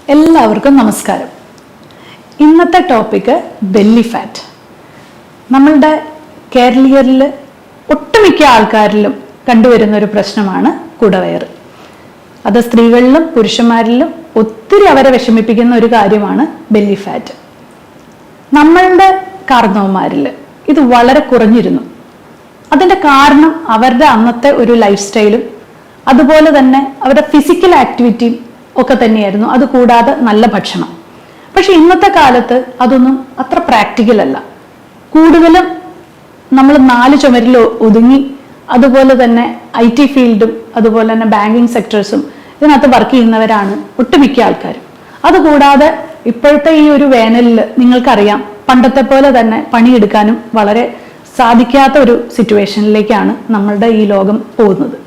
എല്ലാവർക്കും നമസ്കാരം. ഇന്നത്തെ ടോപ്പിക്ക് ബെല്ലി ഫാറ്റ്. നമ്മളുടെ കേരളീയരിൽ ഒട്ടുമിക്ക ആൾക്കാരിലും കണ്ടുവരുന്ന ഒരു പ്രശ്നമാണ് കുടവയറ്. അത് സ്ത്രീകളിലും പുരുഷന്മാരിലും ഒത്തിരി അവരെ വിഷമിപ്പിക്കുന്ന ഒരു കാര്യമാണ് ബെല്ലി ഫാറ്റ്. നമ്മളുടെ കാരണവന്മാരിൽ ഇത് വളരെ കുറഞ്ഞിരുന്നു. അതിൻ്റെ കാരണം അവരുടെ അന്നത്തെ ഒരു ലൈഫ് സ്റ്റൈലും അതുപോലെ തന്നെ അവരുടെ ഫിസിക്കൽ ആക്ടിവിറ്റിയും ഒക്കെ തന്നെയായിരുന്നു. അതുകൂടാതെ നല്ല ഭക്ഷണം. പക്ഷെ ഇന്നത്തെ കാലത്ത് അതൊന്നും അത്ര പ്രാക്ടിക്കൽ അല്ല. കൂടുതലും നമ്മൾ 4 ചുമരിൽ ഒതുങ്ങി, അതുപോലെ തന്നെ IT ഫീൽഡും അതുപോലെ തന്നെ ബാങ്കിങ് സെക്ടേഴ്സും ഇതിനകത്ത് വർക്ക് ചെയ്യുന്നവരാണ് ഒട്ടുമിക്ക ആൾക്കാരും. അതുകൂടാതെ ഇപ്പോഴത്തെ ഈ ഒരു വേനലിൽ നിങ്ങൾക്കറിയാം, പണ്ടത്തെ പോലെ തന്നെ പണിയെടുക്കാനും വളരെ സാധിക്കാത്ത ഒരു സിറ്റുവേഷനിലേക്കാണ് നമ്മളുടെ ഈ ലോകം പോകുന്നത്.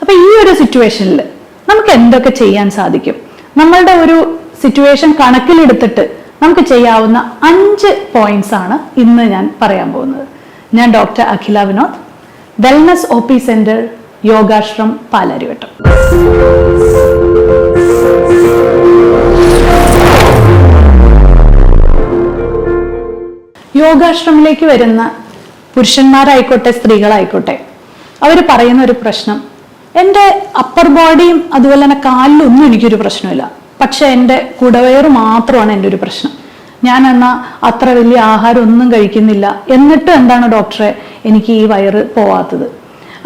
അപ്പൊ ഈ ഒരു സിറ്റുവേഷനിൽ നമുക്ക് എന്തൊക്കെ ചെയ്യാൻ സാധിക്കും? നമ്മളുടെ ഒരു സിറ്റുവേഷൻ കണക്കിലെടുത്തിട്ട് നമുക്ക് ചെയ്യാവുന്ന 5 പോയിന്റ്സ് ആണ് ഇന്ന് ഞാൻ പറയാൻ പോകുന്നത്. ഞാൻ doctor Akhila Vinod, wellness OP centre, Yogashram, Palarivattom. യോഗാശ്രമിലേക്ക് വരുന്ന പുരുഷന്മാരായിക്കോട്ടെ സ്ത്രീകളായിക്കോട്ടെ, അവർ പറയുന്ന ഒരു പ്രശ്നം, എൻ്റെ അപ്പർ ബോഡിയും അതുപോലെ തന്നെ കാലിലൊന്നും എനിക്കൊരു പ്രശ്നമില്ല, പക്ഷെ എൻ്റെ കുടവയറ് മാത്രമാണ് എൻ്റെ ഒരു പ്രശ്നം. ഞാൻ എന്നാൽ അത്ര വലിയ ആഹാരം ഒന്നും കഴിക്കുന്നില്ല, എന്നിട്ടും എന്താണ് ഡോക്ടറെ എനിക്ക് ഈ വയറ് പോവാത്തത്?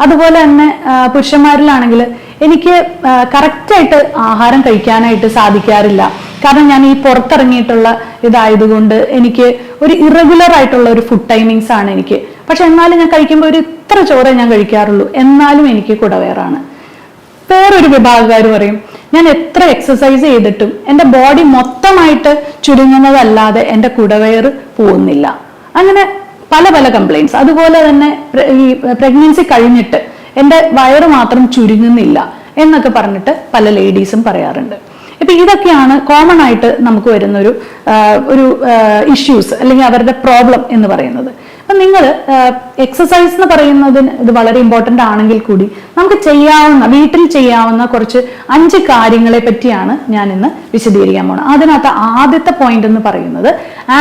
അതുപോലെ തന്നെ പുരുഷന്മാരിലാണെങ്കിൽ എനിക്ക് കറക്റ്റായിട്ട് ആഹാരം കഴിക്കാനായിട്ട് സാധിക്കാറില്ല. കാരണം ഞാൻ ഈ പുറത്തിറങ്ങിയിട്ടുള്ള ഇതായതുകൊണ്ട് എനിക്ക് ഒരു ഇറഗുലർ ആയിട്ടുള്ള ഒരു ഫുഡ് ടൈമിങ്സ് ആണ് എനിക്ക്. പക്ഷെ എന്നാലും ഞാൻ കഴിക്കുമ്പോൾ ഒരു ഇത്ര ചോറേ ഞാൻ കഴിക്കാറുള്ളൂ, എന്നാലും എനിക്ക് കുടവയറാണ്. വേറൊരു വിഭാഗക്കാർ പറയും, ഞാൻ എത്ര എക്സസൈസ് ചെയ്തിട്ടും എൻ്റെ ബോഡി മൊത്തമായിട്ട് ചുരുങ്ങുന്നതല്ലാതെ എൻ്റെ കുടവയറ് പോകുന്നില്ല. അങ്ങനെ പല പല കംപ്ലൈൻറ്റ്സ്. അതുപോലെ തന്നെ ഈ പ്രഗ്നൻസി കഴിഞ്ഞിട്ട് എൻ്റെ വയറ് മാത്രം ചുരുങ്ങുന്നില്ല എന്നൊക്കെ പറഞ്ഞിട്ട് പല ലേഡീസും പറയാറുണ്ട്. ഇപ്പൊ ഇതൊക്കെയാണ് കോമൺ ആയിട്ട് നമുക്ക് വരുന്ന ഒരു ഇഷ്യൂസ് അല്ലെങ്കിൽ അവരുടെ പ്രോബ്ലം എന്ന് പറയുന്നത്. അപ്പൊ നിങ്ങൾ എക്സസൈസ് എന്ന് പറയുന്നതിന് ഇത് വളരെ ഇമ്പോർട്ടൻ്റ് ആണെങ്കിൽ കൂടി നമുക്ക് വീട്ടിൽ ചെയ്യാവുന്ന കുറച്ച് 5 കാര്യങ്ങളെ പറ്റിയാണ് ഞാൻ ഇന്ന് വിശദീകരിക്കാൻ പോകുന്നത്. അതിനകത്ത് ആദ്യത്തെ പോയിന്റ് എന്ന് പറയുന്നത്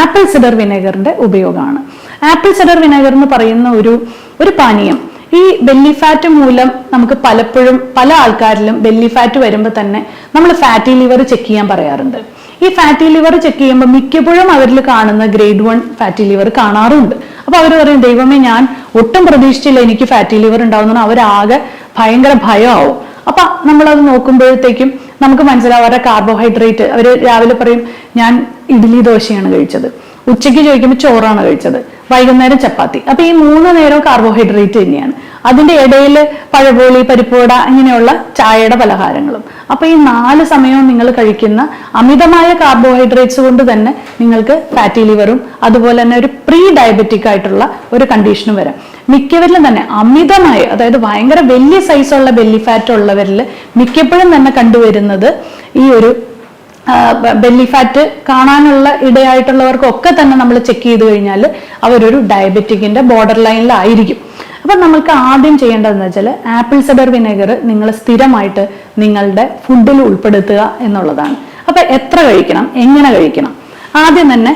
ആപ്പിൾ സിഡർ വിനെഗറിന്റെ ഉപയോഗമാണ്. ആപ്പിൾ സിഡർ വിനെഗർ എന്ന് പറയുന്ന ഒരു പാനീയം ഈ ബെല്ലി ഫാറ്റ് മൂലം നമുക്ക് പലപ്പോഴും പല ആൾക്കാരിലും ബെല്ലി ഫാറ്റ് വരുമ്പോൾ തന്നെ നമ്മൾ ഫാറ്റി ലിവർ ചെക്ക് ചെയ്യാൻ പറയാറുണ്ട്. ഈ ഫാറ്റി ലിവർ ചെക്ക് ചെയ്യുമ്പോൾ മിക്കപ്പോഴും അവരിൽ കാണുന്ന ഗ്രേഡ് 1 ഫാറ്റി ലിവർ കാണാറുണ്ട്. അപ്പൊ അവർ പറയും, ദൈവമേ ഞാൻ ഒട്ടും പ്രതീക്ഷിച്ചില്ല എനിക്ക് ഫാറ്റി ലിവർ ഉണ്ടാവുന്ന, അവരാകെ ഭയങ്കര ഭയമാവും. അപ്പൊ നമ്മളത് നോക്കുമ്പോഴത്തേക്കും നമുക്ക് മനസ്സിലാവും അവരുടെ കാർബോഹൈഡ്രേറ്റ്. അവർ രാവിലെ പറയും ഞാൻ ഇഡ്ഡലി ദോശയാണ് കഴിച്ചത്, ഉച്ചയ്ക്ക് ചോദിക്കുമ്പോൾ ചോറാണ് കഴിച്ചത്, വൈകുന്നേരം ചപ്പാത്തി. അപ്പൊ ഈ 3 നേരവും കാർബോഹൈഡ്രേറ്റ് തന്നെയാണ്. അതിന്റെ ഇടയിൽ പഴപോളി, പരിപ്പുവട, ഇങ്ങനെയുള്ള ചായയുടെ പലഹാരങ്ങളും. അപ്പൊ ഈ 4 സമയവും നിങ്ങൾ കഴിക്കുന്ന അമിതമായ കാർബോഹൈഡ്രേറ്റ്സ് കൊണ്ട് തന്നെ നിങ്ങൾക്ക് ഫാറ്റി ലിവറും അതുപോലെ തന്നെ ഒരു പ്രീ ഡയബറ്റിക് ആയിട്ടുള്ള ഒരു കണ്ടീഷനും വരാം. മിക്കവരിലും തന്നെ അമിതമായ, അതായത് ഭയങ്കര വലിയ സൈസുള്ള ബെല്ലി ഫാറ്റ് ഉള്ളവരിൽ മിക്കപ്പോഴും തന്നെ കണ്ടുവരുന്നത് ഈ ഒരു ബെല്ലി ഫാറ്റ് കാണാനുള്ള ഇടയായിട്ടുള്ളവർക്കൊക്കെ തന്നെ നമ്മൾ ചെക്ക് ചെയ്ത് കഴിഞ്ഞാൽ അവരൊരു ഡയബറ്റിക്കിന്റെ ബോർഡർ ലൈനിലായിരിക്കും. അപ്പൊ നമ്മൾക്ക് ആദ്യം ചെയ്യേണ്ടതെന്ന് വെച്ചാൽ ആപ്പിൾ സിഡർ വിനെഗർ നിങ്ങൾ സ്ഥിരമായിട്ട് നിങ്ങളുടെ ഫുഡിൽ ഉൾപ്പെടുത്തുക എന്നുള്ളതാണ്. അപ്പൊ എത്ര കഴിക്കണം, എങ്ങനെ കഴിക്കണം? ആദ്യം തന്നെ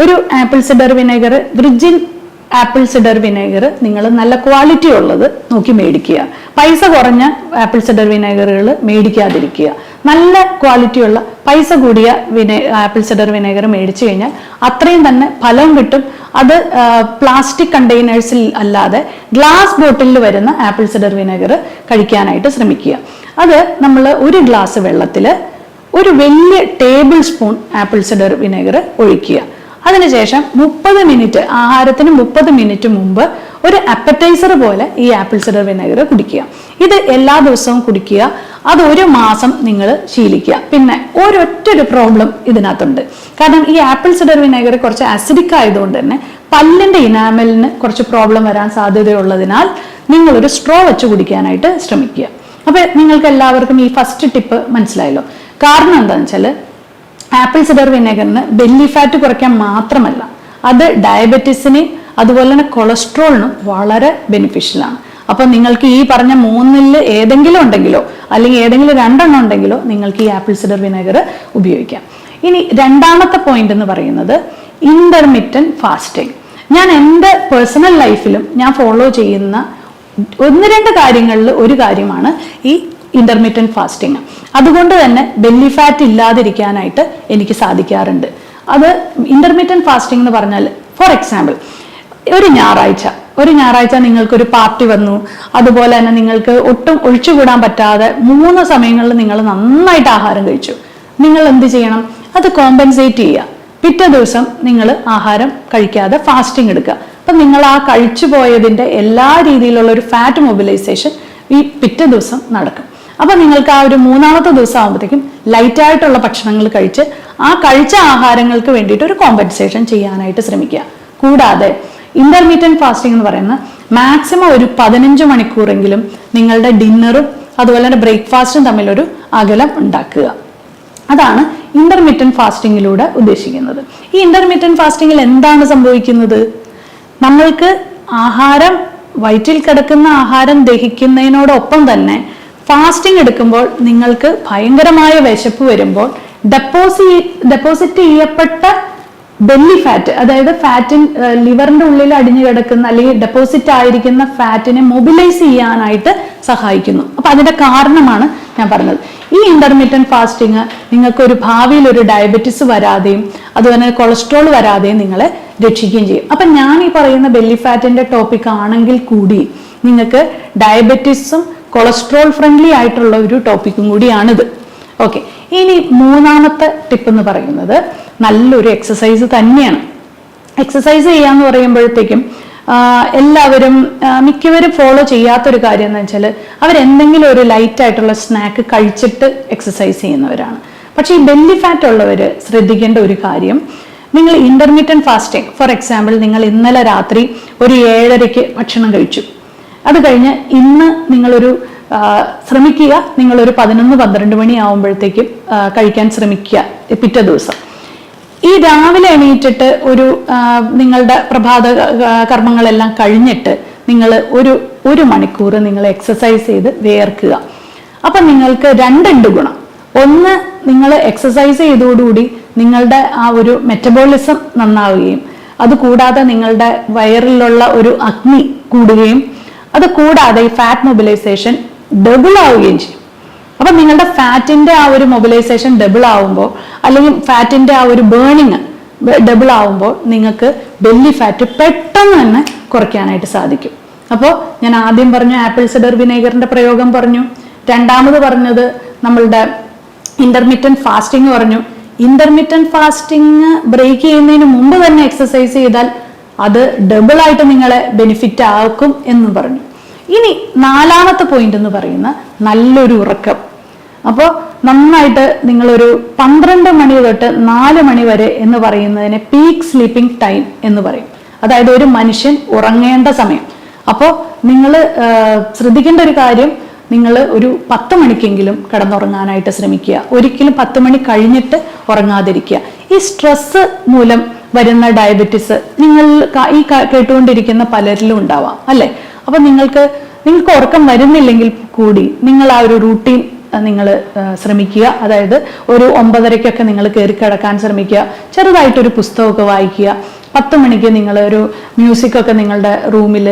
ഒരു apple cider vinegar, virgin apple cider vinegar നിങ്ങൾ നല്ല ക്വാളിറ്റി ഉള്ളത് നോക്കി മേടിക്കുക. പൈസ കുറഞ്ഞ ആപ്പിൾ സിഡർ വിനെഗറുകൾ മേടിക്കാതിരിക്കുക. നല്ല ക്വാളിറ്റിയുള്ള പൈസ കൂടിയ ആപ്പിൾ സിഡർ വിനെഗർ മേടിച്ചു കഴിഞ്ഞാൽ അത്രയും തന്നെ ഫലം കിട്ടും. അത് പ്ലാസ്റ്റിക് കണ്ടെയ്നേഴ്സിൽ അല്ലാതെ ഗ്ലാസ് ബോട്ടിലിൽ വരുന്ന ആപ്പിൾ സിഡർ വിനെഗർ കഴിക്കാനായിട്ട് ശ്രമിക്കുക. അത് നമ്മൾ ഒരു ഗ്ലാസ് വെള്ളത്തിൽ ഒരു വലിയ table spoon apple cider vinegar ഒഴിക്കുക. അതിനുശേഷം 30 മിനിറ്റ്, ആഹാരത്തിന് 30 മിനിറ്റ് മുമ്പ് ഒരു അപ്പറ്റൈസർ പോലെ ഈ ആപ്പിൾ സിഡർ വിനെഗർ കുടിക്കുക. ഇത് എല്ലാ ദിവസവും കുടിക്കുക. അത് 1 മാസം നിങ്ങൾ ശീലിക്കുക. പിന്നെ ഒരൊറ്റൊരു പ്രോബ്ലം ഇതിനകത്തുണ്ട്. കാരണം ഈ ആപ്പിൾ സിഡർ വിനെഗർ കുറച്ച് അസിഡിക് ആയതുകൊണ്ട് തന്നെ പല്ലിന്റെ ഇനാമലിന് കുറച്ച് പ്രോബ്ലം വരാൻ സാധ്യതയുള്ളതിനാൽ നിങ്ങളൊരു സ്ട്രോ വെച്ച് കുടിക്കാനായിട്ട് ശ്രമിക്കുക. അപ്പൊ നിങ്ങൾക്ക് എല്ലാവർക്കും ഈ ഫസ്റ്റ് ടിപ്പ് മനസ്സിലായല്ലോ. കാരണം എന്താണെന്ന് വെച്ചാൽ ആപ്പിൾ സിഡർ വിനെഗറിന് ബെല്ലി ഫാറ്റ് കുറയ്ക്കാൻ മാത്രമല്ല, അത് ഡയബറ്റീസിന് അതുപോലെ തന്നെ കൊളസ്ട്രോളിനും വളരെ ബെനിഫിഷ്യലാണ്. അപ്പൊ നിങ്ങൾക്ക് ഈ പറഞ്ഞ 3-ൽ ഏതെങ്കിലും ഉണ്ടെങ്കിലോ അല്ലെങ്കിൽ ഏതെങ്കിലും 2 ഉണ്ടെങ്കിലോ നിങ്ങൾക്ക് ഈ ആപ്പിൾ സിഡർ വിനെഗർ ഉപയോഗിക്കാം. ഇനി രണ്ടാമത്തെ പോയിന്റ് എന്ന് പറയുന്നത് ഇന്റർമിറ്റന്റ് ഫാസ്റ്റിംഗ്. ഞാൻ എൻ്റെ പേഴ്സണൽ ലൈഫിലും ഞാൻ ഫോളോ ചെയ്യുന്ന 1-2 കാര്യങ്ങളിൽ ഒരു കാര്യമാണ് ഈ ഇന്റർമിറ്റന്റ് ഫാസ്റ്റിംഗ്. അതുകൊണ്ട് തന്നെ ബെല്ലി ഫാറ്റ് ഇല്ലാതിരിക്കാനായിട്ട് എനിക്ക് സാധിക്കാറുണ്ട്. അത് ഇന്റർമിറ്റന്റ് ഫാസ്റ്റിംഗ് എന്ന് പറഞ്ഞാൽ, ഫോർ എക്സാമ്പിൾ, ഒരു ഞായറാഴ്ച നിങ്ങൾക്കൊരു പാർട്ടി വന്നു, അതുപോലെ തന്നെ നിങ്ങൾക്ക് ഒട്ടും ഒഴിച്ചുകൂടാൻ പറ്റാതെ 3 സമയങ്ങളിൽ നിങ്ങൾ നന്നായിട്ട് ആഹാരം കഴിച്ചു. നിങ്ങൾ എന്ത് ചെയ്യണം? അത് കോമ്പൻസേറ്റ് ചെയ്യുക. പിറ്റേ ദിവസം നിങ്ങൾ ആഹാരം കഴിക്കാതെ ഫാസ്റ്റിംഗ് എടുക്കുക. അപ്പൊ നിങ്ങൾ ആ കഴിച്ചു പോയതിന്റെ എല്ലാ രീതിയിലുള്ള ഒരു ഫാറ്റ് മൊബിലൈസേഷൻ ഈ പിറ്റേ ദിവസം നടക്കും. അപ്പൊ നിങ്ങൾക്ക് ആ ഒരു 3-ാമത്തെ ദിവസം ആകുമ്പോഴത്തേക്കും ലൈറ്റ് ആയിട്ടുള്ള ഭക്ഷണങ്ങൾ കഴിച്ച് ആ കഴിച്ച ആഹാരങ്ങൾക്ക് വേണ്ടിയിട്ട് ഒരു കോമ്പൻസേഷൻ ചെയ്യാനായിട്ട് ശ്രമിക്കുക. കൂടാതെ ഇന്റർമീഡിയറ്റ് ഫാസ്റ്റിംഗ് എന്ന് പറയുന്ന മാക്സിമം ഒരു 15 മണിക്കൂറെങ്കിലും നിങ്ങളുടെ ഡിന്നറും അതുപോലെ തന്നെ ബ്രേക്ക്ഫാസ്റ്റും തമ്മിലൊരു അകലം ഉണ്ടാക്കുക. അതാണ് ഇന്റർമീഡിയറ്റ് ഫാസ്റ്റിങ്ങിലൂടെ ഉദ്ദേശിക്കുന്നത്. ഈ ഇന്റർമീഡിയറ്റ് ഫാസ്റ്റിങ്ങിൽ എന്താണ് സംഭവിക്കുന്നത്? നമ്മൾക്ക് ആഹാരം, വയറ്റിൽ കിടക്കുന്ന ആഹാരം ദഹിക്കുന്നതിനോടൊപ്പം തന്നെ ഫാസ്റ്റിംഗ് എടുക്കുമ്പോൾ നിങ്ങൾക്ക് ഭയങ്കരമായ വിശപ്പ് വരുമ്പോൾ ഡെപ്പോസിറ്റ് ചെയ്യപ്പെട്ട ബെല്ലി ഫാറ്റ്, അതായത് ഫാറ്റിൻ ലിവറിന്റെ ഉള്ളിൽ അടിഞ്ഞു കിടക്കുന്ന അല്ലെങ്കിൽ ഡെപ്പോസിറ്റ് ആയിരിക്കുന്ന ഫാറ്റിനെ മൊബിലൈസ് ചെയ്യാനായിട്ട് സഹായിക്കുന്നു. അപ്പൊ അതിന്റെ കാരണമാണ് ഞാൻ പറഞ്ഞത്. ഈ ഇന്റർമീഡിയറ്റ് ഫാസ്റ്റിംഗ് നിങ്ങൾക്ക് ഒരു ഭാവിയിൽ ഒരു ഡയബറ്റിസ് വരാതെയും അതുപോലെ കൊളസ്ട്രോൾ വരാതെയും നിങ്ങളെ രക്ഷിക്കുകയും ചെയ്യും. അപ്പൊ ഞാൻ ഈ പറയുന്ന ബെല്ലി ഫാറ്റിന്റെ ടോപ്പിക് ആണെങ്കിൽ കൂടി നിങ്ങൾക്ക് ഡയബറ്റിസും കൊളസ്ട്രോൾ ഫ്രണ്ട്ലി ആയിട്ടുള്ള ഒരു ടോപ്പിക്കും കൂടിയാണിത്. ഓക്കെ, ഇനി 3-ാമത്തെ ടിപ്പ് എന്ന് പറയുന്നത് നല്ലൊരു എക്സസൈസ് തന്നെയാണ്. എക്സസൈസ് ചെയ്യാന്ന് പറയുമ്പോഴത്തേക്കും എല്ലാവരും മിക്കവരും ഫോളോ ചെയ്യാത്തൊരു കാര്യം എന്ന് വെച്ചാൽ അവരെന്തെങ്കിലും ഒരു ലൈറ്റ് ആയിട്ടുള്ള സ്നാക്ക് കഴിച്ചിട്ട് എക്സസൈസ് ചെയ്യുന്നവരാണ്. പക്ഷെ ഈ ബെല്ലി ഫാറ്റ് ഉള്ളവർ ശ്രദ്ധിക്കേണ്ട ഒരു കാര്യം, നിങ്ങൾ ഇന്റർമീഡിയറ്റ് ഫാസ്റ്റിംഗ്, ഫോർ എക്സാമ്പിൾ, നിങ്ങൾ ഇന്നലെ രാത്രി ഒരു 7:30 ഭക്ഷണം കഴിച്ചു. അത് കഴിഞ്ഞ് ഇന്ന് നിങ്ങളൊരു ശ്രമിക്കുക, നിങ്ങളൊരു 11-12 മണി ആവുമ്പോഴത്തേക്കും കഴിക്കാൻ ശ്രമിക്കുക പിറ്റേ ദിവസം. ഈ രാവിലെ എണീറ്റിട്ട് ഒരു നിങ്ങളുടെ പ്രഭാത കർമ്മങ്ങളെല്ലാം കഴിഞ്ഞിട്ട് നിങ്ങൾ ഒരു മണിക്കൂർ നിങ്ങൾ എക്സസൈസ് ചെയ്ത് വേർക്കുക. അപ്പൊ നിങ്ങൾക്ക് 2 ഗുണം. ഒന്ന്, നിങ്ങൾ എക്സസൈസ് ചെയ്തോടുകൂടി നിങ്ങളുടെ ആ ഒരു മെറ്റബോളിസം നന്നാവുകയും അതുകൂടാതെ നിങ്ങളുടെ വയറിലുള്ള ഒരു അഗ്നി കൂടുകയും അത് കൂടാതെ ഈ ഫാറ്റ് മൊബിലൈസേഷൻ ഡബിൾ ആവുകയും ചെയ്യും. അപ്പൊ നിങ്ങളുടെ ഫാറ്റിന്റെ ആ ഒരു മൊബിലൈസേഷൻ ഡബിൾ ആവുമ്പോൾ അല്ലെങ്കിൽ ഫാറ്റിന്റെ ആ ഒരു ബേണിങ് ഡബിൾ ആവുമ്പോൾ നിങ്ങൾക്ക് ബെല്ലി ഫാറ്റ് പെട്ടെന്ന് തന്നെ കുറയ്ക്കാനായിട്ട് സാധിക്കും. അപ്പോൾ ഞാൻ ആദ്യം പറഞ്ഞു ആപ്പിൾ സിഡർ വിനേഗറിന്റെ പ്രയോഗം പറഞ്ഞു. രണ്ടാമത് പറഞ്ഞത് നമ്മളുടെ ഇന്റർമീഡിയറ്റ് ഫാസ്റ്റിംഗ് പറഞ്ഞു. ഇന്റർമീഡിയറ്റ് ഫാസ്റ്റിംഗ് ബ്രേക്ക് ചെയ്യുന്നതിന് മുമ്പ് തന്നെ എക്സസൈസ് ചെയ്താൽ അത് ഡബിൾ ആയിട്ട് നിങ്ങളെ ബെനിഫിറ്റ് ആക്കും എന്ന് പറഞ്ഞു. ഇനി 4-ാമത്തെ പോയിന്റ് എന്ന് പറയുന്ന നല്ലൊരു ഉറക്കം. അപ്പോൾ നന്നായിട്ട് നിങ്ങളൊരു 12 മണി തൊട്ട് 4 മണി വരെ എന്ന് പറയുന്നതിനെ പീക്ക് സ്ലീപ്പിംഗ് ടൈം എന്ന് പറയും. അതായത് ഒരു മനുഷ്യൻ ഉറങ്ങേണ്ട സമയം. അപ്പോൾ നിങ്ങൾ ശ്രദ്ധിക്കേണ്ട ഒരു കാര്യം, നിങ്ങൾ ഒരു 10 മണിക്കെങ്കിലും കിടന്നുറങ്ങാനായിട്ട് ശ്രമിക്കുക. ഒരിക്കലും 10 മണി കഴിഞ്ഞിട്ട് ഉറങ്ങാതിരിക്കുക. ഈ സ്ട്രെസ് മൂലം വരുന്ന ഡയബറ്റിസ് നിങ്ങൾ ഈ കേട്ടുകൊണ്ടിരിക്കുന്ന പലരിലും ഉണ്ടാവാം, അല്ലെ? അപ്പൊ നിങ്ങൾക്ക് ഉറക്കം വരുന്നില്ലെങ്കിൽ കൂടി നിങ്ങൾ ആ ഒരു റൂട്ടീൻ നിങ്ങൾ ശ്രമിക്കുക. അതായത് ഒരു 9:30 നിങ്ങൾ കയറി കിടക്കാൻ ശ്രമിക്കുക. ചെറുതായിട്ടൊരു പുസ്തകമൊക്കെ വായിക്കുക. 10 മണിക്ക് നിങ്ങൾ ഒരു മ്യൂസിക്കൊക്കെ നിങ്ങളുടെ റൂമിൽ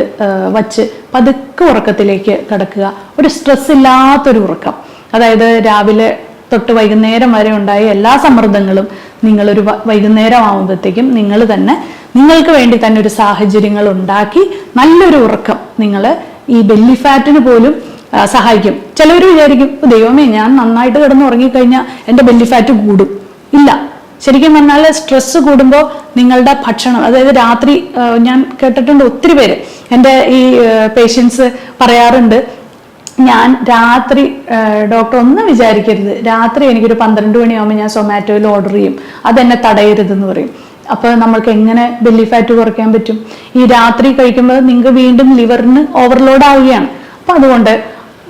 വച്ച് പതുക്കെ ഉറക്കത്തിലേക്ക് കിടക്കുക. ഒരു സ്ട്രെസ് ഇല്ലാത്തൊരു ഉറക്കം. അതായത് രാവിലെ തൊട്ട് വൈകുന്നേരം വരെ ഉണ്ടായ എല്ലാ സമ്മർദ്ദങ്ങളും നിങ്ങളൊരു വൈകുന്നേരം ആവുമ്പോഴത്തേക്കും നിങ്ങൾ തന്നെ നിങ്ങൾക്ക് വേണ്ടി തന്നെ ഒരു സാഹചര്യങ്ങൾ ഉണ്ടാക്കി നല്ലൊരു ഉറക്കം നിങ്ങൾ ഈ ബെല്ലി ഫാറ്റിന് പോലും സഹായിക്കും. ചിലവർ വിചാരിക്കും, ദൈവമേ, ഞാൻ നന്നായിട്ട് കിടന്ന് ഉറങ്ങിക്കഴിഞ്ഞാൽ എൻ്റെ ബെല്ലി ഫാറ്റ് കൂടും. ഇല്ല, ശരിക്കും പറഞ്ഞാൽ സ്ട്രെസ് കൂടുമ്പോൾ നിങ്ങളുടെ ഭക്ഷണം, അതായത് രാത്രി, ഞാൻ കേട്ടിട്ടുണ്ട് ഒത്തിരി പേര്, എൻ്റെ ഈ പേഷ്യൻസ് പറയാറുണ്ട്, ഞാൻ രാത്രി, ഡോക്ടർ ഒന്നും വിചാരിക്കരുത്, രാത്രി എനിക്കൊരു 12 മണിയാകുമ്പോൾ ഞാൻ സൊമാറ്റോയിൽ ഓർഡർ ചെയ്യും, അതെന്നെ തടയരുതെന്ന് പറയും. അപ്പോൾ നമ്മൾക്ക് എങ്ങനെ ബെല്ലി ഫാറ്റ് കുറയ്ക്കാൻ പറ്റും? ഈ രാത്രി കഴിക്കുമ്പോൾ നിങ്ങൾക്ക് വീണ്ടും ലിവറിന് ഓവർലോഡ് ആവുകയാണ്. അപ്പൊ അതുകൊണ്ട്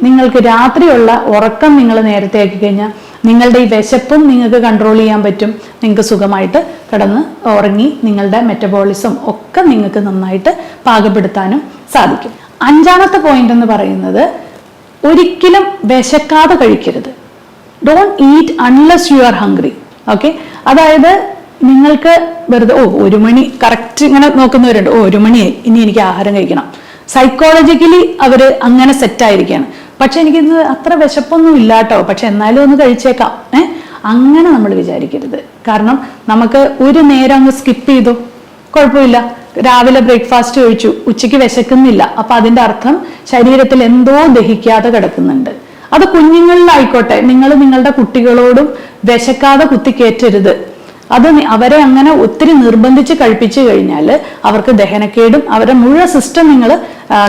നിങ്ങൾക്ക് രാത്രിയുള്ള ഉറക്കം നിങ്ങൾ നേരത്തെ ആക്കി കഴിഞ്ഞാൽ നിങ്ങളുടെ ഈ വിശപ്പും നിങ്ങൾക്ക് കൺട്രോൾ ചെയ്യാൻ പറ്റും. നിങ്ങൾക്ക് സുഖമായിട്ട് കിടന്ന് ഉറങ്ങി നിങ്ങളുടെ മെറ്റബോളിസം ഒക്കെ നിങ്ങൾക്ക് നന്നായിട്ട് പാകപ്പെടുത്താനും സാധിക്കും. അഞ്ചാമത്തെ പോയിന്റ് എന്ന് പറയുന്നത് ഒരിക്കലും വിശക്കാതെ കഴിക്കരുത്. Don't eat unless you are hungry. Okay, അതായത് നിങ്ങൾക്ക് വെറുതെ 1 മണി കറക്റ്റ് ഇങ്ങനെ നോക്കുന്നവരുണ്ട്, 1 മണിയായി ഇനി എനിക്ക് ആഹാരം കഴിക്കണം. സൈക്കോളജിക്കലി അവര് അങ്ങനെ സെറ്റായിരിക്കുകയാണ്. പക്ഷെ എനിക്കിത് അത്ര വിശപ്പൊന്നും ഇല്ലാട്ടോ, പക്ഷെ എന്നാലും ഒന്ന് കഴിച്ചേക്കാം. അങ്ങനെ നമ്മൾ വിചാരിക്കരുത്. കാരണം നമുക്ക് ഒരു നേരം അങ്ങ് സ്കിപ്പ് ചെയ്തു, കുഴപ്പമില്ല. രാവിലെ ബ്രേക്ക്ഫാസ്റ്റ് കഴിച്ചു, ഉച്ചയ്ക്ക് വിശക്കുന്നില്ല, അപ്പൊ അതിന്റെ അർത്ഥം ശരീരത്തിൽ എന്തോ ദഹിക്കാതെ കിടക്കുന്നുണ്ട്. അത് കുഞ്ഞുങ്ങളിലായിക്കോട്ടെ, നിങ്ങൾ നിങ്ങളുടെ കുട്ടികളോടും വിശക്കാതെ കുത്തിക്കേറ്റരുത്. അത് അവരെ അങ്ങനെ ഒത്തിരി നിർബന്ധിച്ച് കഴിപ്പിച്ചു കഴിഞ്ഞാൽ അവർക്ക് ദഹനക്കേടും അവരുടെ മുഴുവൻ സിസ്റ്റം നിങ്ങൾ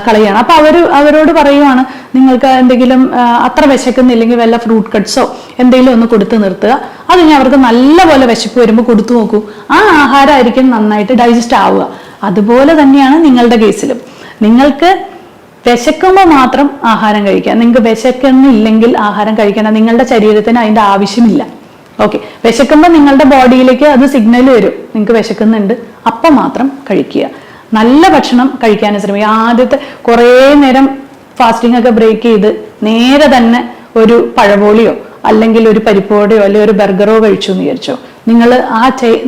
കളയാണ്. അപ്പൊ അവരോട് പറയുവാണ്, നിങ്ങൾക്ക് എന്തെങ്കിലും അത്ര വിശക്കുന്നില്ലെങ്കിൽ വല്ല ഫ്രൂട്ട് കട്ട്സോ എന്തെങ്കിലും ഒന്ന് കൊടുത്തു നിർത്തുക. അത് കഴിഞ്ഞാൽ അവർക്ക് നല്ലപോലെ വിശപ്പ് വരുമ്പോൾ കൊടുത്തു നോക്കൂ, ആ ആഹാരമായിരിക്കും നന്നായിട്ട് ഡൈജസ്റ്റ് ആവുക. അതുപോലെ തന്നെയാണ് നിങ്ങളുടെ കേസിലും. നിങ്ങൾക്ക് വിശക്കുമ്പോൾ മാത്രം ആഹാരം കഴിക്കുക. നിങ്ങൾക്ക് വിശക്കുന്നില്ലെങ്കിൽ ആഹാരം കഴിക്കണം. നിങ്ങളുടെ ശരീരത്തിന് അതിന്റെ ആവശ്യമില്ല. ഓക്കെ, വിശക്കുമ്പോൾ നിങ്ങളുടെ ബോഡിയിലേക്ക് അത് സിഗ്നൽ വരും, നിങ്ങൾക്ക് വിശക്കുന്നുണ്ട്, അപ്പം മാത്രം കഴിക്കുക. നല്ല ഭക്ഷണം കഴിക്കാൻ ശ്രമിക്കുക. ആദ്യത്തെ കുറേ നേരം ഫാസ്റ്റിംഗ് ഒക്കെ ബ്രേക്ക് ചെയ്ത് നേരെ തന്നെ ഒരു പഴപോളിയോ അല്ലെങ്കിൽ ഒരു പരിപ്പോടെയോ അല്ലെങ്കിൽ ഒരു ബർഗറോ കഴിച്ചു എന്ന് വിചാരിച്ചോ, നിങ്ങൾ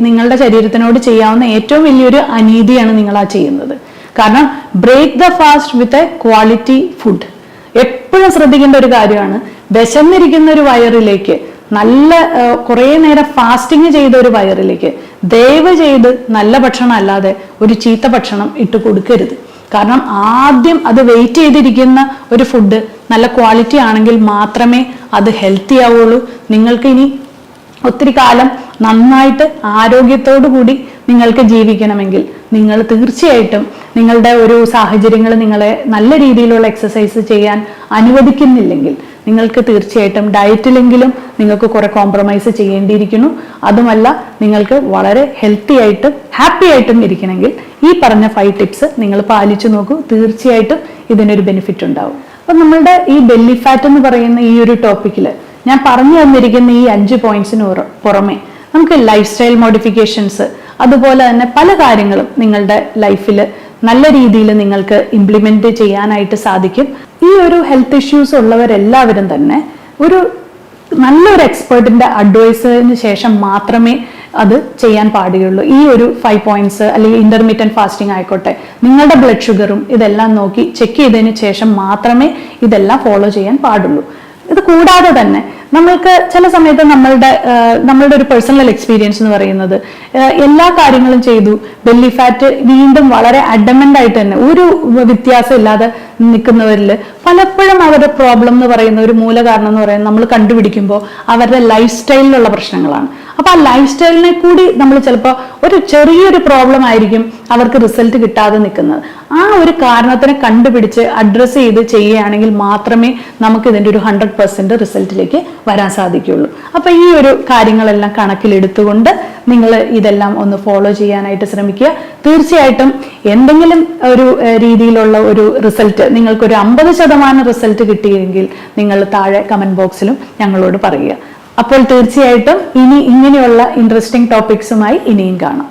നിങ്ങളുടെ ശരീരത്തിനോട് ചെയ്യാവുന്ന ഏറ്റവും വലിയൊരു അനീതിയാണ് നിങ്ങൾ ആ ചെയ്യുന്നത്. കാരണം break the fast with a quality food. എപ്പോഴും ശ്രദ്ധിക്കേണ്ട ഒരു കാര്യമാണ്, വിശന്നിരിക്കുന്ന ഒരു വയറിലേക്ക്, നല്ല കുറേ നേരം ഫാസ്റ്റിംഗ് ചെയ്ത ഒരു വയറിലേക്ക് ദയവ് ചെയ്ത് നല്ല ഭക്ഷണം അല്ലാതെ ഒരു ചീത്ത ഭക്ഷണം ഇട്ട് കൊടുക്കരുത്. കാരണം ആദ്യം അത് വെയിറ്റ് ചെയ്തിരിക്കുന്ന ഒരു ഫുഡ് നല്ല ക്വാളിറ്റി ആണെങ്കിൽ മാത്രമേ അത് ഹെൽത്തി ആവുള്ളൂ. നിങ്ങൾക്ക് ഇനി ഒത്തിരി കാലം നന്നായിട്ട് ആരോഗ്യത്തോടു കൂടി നിങ്ങൾക്ക് ജീവിക്കണമെങ്കിൽ നിങ്ങൾ തീർച്ചയായിട്ടും നിങ്ങളുടെ ഒരു സാഹചര്യങ്ങൾ നിങ്ങളെ നല്ല രീതിയിലുള്ള എക്സസൈസ് ചെയ്യാൻ അനുവദിക്കുന്നില്ലെങ്കിൽ നിങ്ങൾക്ക് തീർച്ചയായിട്ടും ഡയറ്റിലെങ്കിലും നിങ്ങൾക്ക് കുറെ കോംപ്രമൈസ് ചെയ്യേണ്ടിയിരിക്കുന്നു. അതുമല്ല, നിങ്ങൾക്ക് വളരെ ഹെൽത്തി ആയിട്ടും ഹാപ്പി ആയിട്ടും ഇരിക്കണമെങ്കിൽ ഈ പറഞ്ഞ 5 ടിപ്സ് നിങ്ങൾ പാലിച്ചു നോക്കൂ. തീർച്ചയായിട്ടും ഇതിനൊരു ബെനിഫിറ്റ് ഉണ്ടാവും. അപ്പൊ നമ്മളുടെ ഈ ബെല്ലി ഫാറ്റ് എന്ന് പറയുന്ന ഈ ഒരു ടോപ്പിക്കിൽ ഞാൻ പറഞ്ഞു തന്നിരിക്കുന്ന ഈ 5 പോയിന്റ്സിന് പുറമെ നമുക്ക് ലൈഫ് സ്റ്റൈൽ മോഡിഫിക്കേഷൻസ്, അതുപോലെ തന്നെ പല കാര്യങ്ങളും നിങ്ങളുടെ ലൈഫിൽ നല്ല രീതിയിൽ നിങ്ങൾക്ക് ഇംപ്ലിമെന്റ് ചെയ്യാനായിട്ട് സാധിക്കും. ഈ ഒരു ഹെൽത്ത് ഇഷ്യൂസ് ഉള്ളവരെല്ലാവരും തന്നെ ഒരു നല്ലൊരു എക്സ്പേർട്ടിന്റെ അഡ്വൈസിന് ശേഷം മാത്രമേ അത് ചെയ്യാൻ പാടുകയുള്ളൂ. ഈ ഒരു 5 പോയിന്റ്സ് അല്ലെങ്കിൽ ഇന്റർമീഡിയന്റ് ഫാസ്റ്റിംഗ് ആയിക്കോട്ടെ, നിങ്ങളുടെ ബ്ലഡ് ഷുഗറും ഇതെല്ലാം നോക്കി ചെക്ക് ചെയ്തതിന് ശേഷം മാത്രമേ ഇതെല്ലാം ഫോളോ ചെയ്യാൻ പാടുള്ളൂ. ഇത് കൂടാതെ തന്നെ നമ്മൾക്ക് ചില സമയത്ത് നമ്മളുടെ ഒരു പേഴ്സണൽ എക്സ്പീരിയൻസ് എന്ന് പറയുന്നത്, എല്ലാ കാര്യങ്ങളും ചെയ്തു, ബെല്ലി ഫാറ്റ് വീണ്ടും വളരെ അഡമന്റ് ആയിട്ട് തന്നെ ഒരു വ്യത്യാസം ഇല്ലാതെ നിൽക്കുന്നവരിൽ പലപ്പോഴും അവരുടെ പ്രോബ്ലം എന്ന് പറയുന്ന ഒരു മൂല കാരണം എന്ന് പറയുന്നത് നമ്മൾ കണ്ടുപിടിക്കുമ്പോൾ അവരുടെ ലൈഫ് സ്റ്റൈലിലുള്ള പ്രശ്നങ്ങളാണ്. അപ്പൊ ആ ലൈഫ് സ്റ്റൈലിനെ കൂടി നമ്മൾ ചിലപ്പോൾ ഒരു ചെറിയൊരു പ്രോബ്ലം ആയിരിക്കും അവർക്ക് റിസൾട്ട് കിട്ടാതെ നിൽക്കുന്നത്. ആ ഒരു കാരണത്തിനെ കണ്ടുപിടിച്ച് അഡ്രസ്സ് ചെയ്ത് ചെയ്യുകയാണെങ്കിൽ മാത്രമേ നമുക്ക് ഇതിന്റെ ഒരു 100% റിസൾട്ടിലേക്ക് വരാൻ സാധിക്കുകയുള്ളൂ. അപ്പൊ ഈ ഒരു കാര്യങ്ങളെല്ലാം കണക്കിലെടുത്തുകൊണ്ട് നിങ്ങൾ ഇതെല്ലാം ഒന്ന് ഫോളോ ചെയ്യാനായിട്ട് ശ്രമിക്കുക. തീർച്ചയായിട്ടും എന്തെങ്കിലും ഒരു രീതിയിലുള്ള ഒരു റിസൾട്ട്, നിങ്ങൾക്കൊരു 50% റിസൾട്ട് കിട്ടിയെങ്കിൽ നിങ്ങൾ താഴെ കമന്റ് ബോക്സിലും ഞങ്ങളോട് പറയുക. അപ്പോൾ തീർച്ചയായിട്ടും ഇനി ഇങ്ങനെയുള്ള ഇൻട്രസ്റ്റിംഗ് ടോപ്പിക്സുമായി ഇനിയും കാണാം.